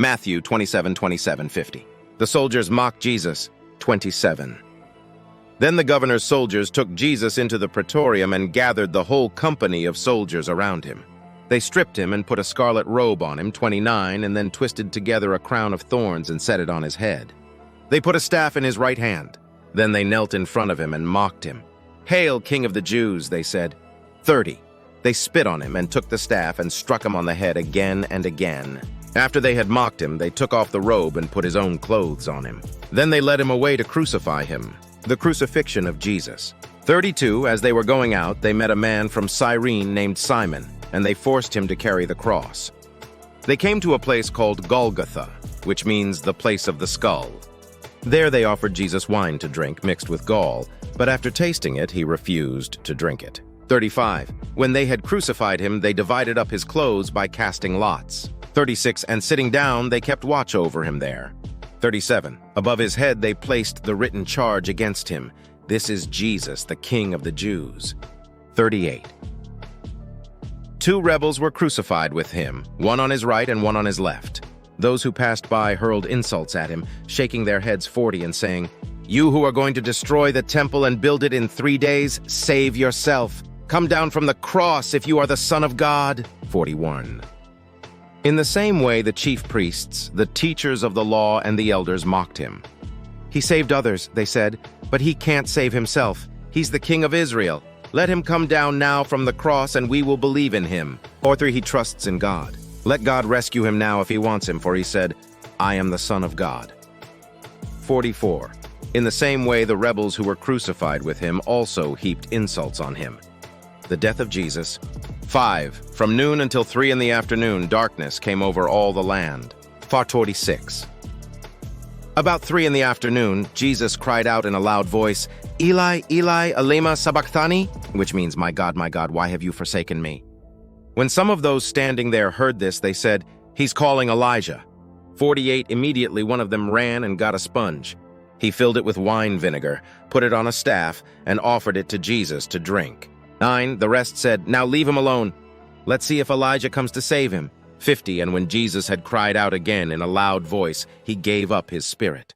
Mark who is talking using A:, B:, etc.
A: Matthew 27:27-50. The soldiers mocked Jesus. 27. Then the governor's soldiers took Jesus into the praetorium and gathered the whole company of soldiers around him. They stripped him and put a scarlet robe on him. 29, and then twisted together a crown of thorns and set it on his head. They put a staff in his right hand. Then they knelt in front of him and mocked him. "Hail, King of the Jews," they said. 30. They spit on him and took the staff and struck him on the head again and again. After they had mocked him, they took off the robe and put his own clothes on him. Then they led him away to crucify him. The crucifixion of Jesus. 32. As they were going out, they met a man from Cyrene named Simon, and they forced him to carry the cross. They came to a place called Golgotha, which means the place of the skull. There they offered Jesus wine to drink mixed with gall, but after tasting it, he refused to drink it. 35. When they had crucified him, they divided up his clothes by casting lots. 36. And sitting down, they kept watch over him there. 37. Above his head they placed the written charge against him. "This is Jesus, the King of the Jews." 38. Two rebels were crucified with him, one on his right and one on his left. Those who passed by hurled insults at him, shaking their heads 40 and saying, "You who are going to destroy the temple and build it in 3 days, save yourself. Come down from the cross if you are the Son of God." 41. In the same way, the chief priests, the teachers of the law, and the elders mocked him. "He saved others," they said, "but he can't save himself. He's the King of Israel. Let him come down now from the cross and we will believe in him." 43. He trusts in God. "Let God rescue him now if he wants him, for he said, 'I am the Son of God.'" 44. In the same way, the rebels who were crucified with him also heaped insults on him. The death of Jesus. 5. From noon until 3 in the afternoon, darkness came over all the land. 46. About 3 in the afternoon, Jesus cried out in a loud voice, "Eli, Eli, lema sabachthani?" which means, my God, why have you forsaken me?" When some of those standing there heard this, they said, "He's calling Elijah." 48. Immediately one of them ran and got a sponge. He filled it with wine vinegar, put it on a staff, and offered it to Jesus to drink. 9. The rest said, "Now leave him alone. Let's see if Elijah comes to save him." 50. And when Jesus had cried out again in a loud voice, he gave up his spirit.